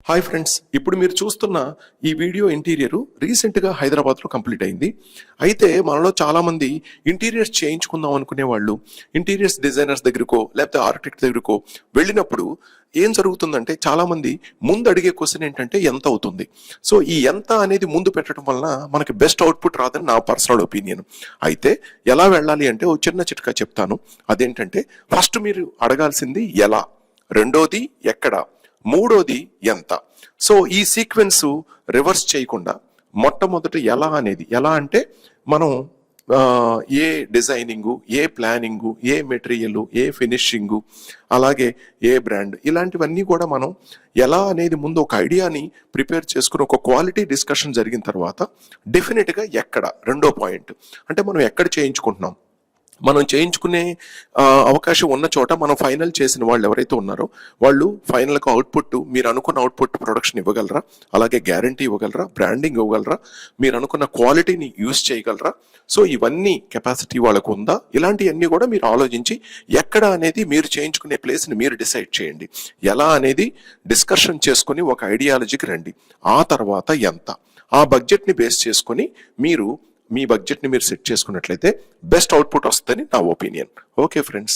Hi friends, ఇప్పుడు మీరు చూస్తున్న ఈ వీడియో ఇంటీరియర్ రీసెంట్గా హైదరాబాద్లో కంప్లీట్ అయింది. అయితే మనలో చాలామంది ఇంటీరియర్స్ చేయించుకుందాం అనుకునే వాళ్ళు ఇంటీరియర్స్ డిజైనర్స్ దగ్గరకో లేకపోతే ఆర్కిటెక్ట్ దగ్గరకో వెళ్ళినప్పుడు ఏం జరుగుతుందంటే చాలామంది ముందు అడిగే క్వశ్చన్ ఏంటంటే ఎంత అవుతుంది. సో ఈ ఎంత అనేది ముందు పెట్టడం వలన మనకి బెస్ట్ అవుట్పుట్ రాదని నా పర్సనల్ ఒపీనియన్. అయితే ఎలా వెళ్ళాలి అంటే ఓ చిన్న చిట్కా చెప్తాను. అదేంటంటే ఫస్ట్ మీరు అడగాల్సింది ఎలా, రెండోది ఎక్కడ, మూడోది ఎంత. సో ఈ సీక్వెన్స్ రివర్స్ చేయకుండా మొట్టమొదట ఎలా అంటే మనం ఏ డిజైనింగు, ఏ ప్లానింగు, ఏ మెటీరియల్, ఏ ఫినిషింగు, అలాగే ఏ బ్రాండ్, ఇలాంటివన్నీ కూడా మనం ఎలా అనేది ముందు ఒక ఐడియాని ప్రిపేర్ చేసుకుని ఒక క్వాలిటీ డిస్కషన్ జరిగిన తర్వాత డెఫినెట్గా ఎక్కడ రెండో పాయింట్ అంటే మనం ఎక్కడ చేయించుకుంటున్నాం. మనం చేయించుకునే అవకాశం ఉన్న చోట మనం ఫైనల్ చేసిన వాళ్ళు ఎవరైతే ఉన్నారో వాళ్ళు ఫైనల్గా అవుట్పుట్, మీరు అనుకున్న అవుట్పుట్ ప్రొడక్షన్ ఇవ్వగలరా, అలాగే గ్యారంటీ ఇవ్వగలరా, బ్రాండింగ్ ఇవ్వగలరా, మీరు అనుకున్న క్వాలిటీని యూజ్ చేయగలరా. సో ఇవన్నీ కెపాసిటీ వాళ్ళకు ఉందా, ఇలాంటివన్నీ కూడా మీరు ఆలోచించి ఎక్కడ అనేది మీరు చేయించుకునే ప్లేస్ని మీరు డిసైడ్ చేయండి. ఎలా అనేది డిస్కషన్ చేసుకుని ఒక ఐడియాలజీకి రండి. ఆ తర్వాత ఎంత, ఆ బడ్జెట్ని బేస్ చేసుకుని మీ బడ్జెట్ని మీరు సెట్ చేసుకున్నట్లయితే బెస్ట్ అవుట్పుట్ వస్తుందని నా ఒపీనియన్. Okay friends.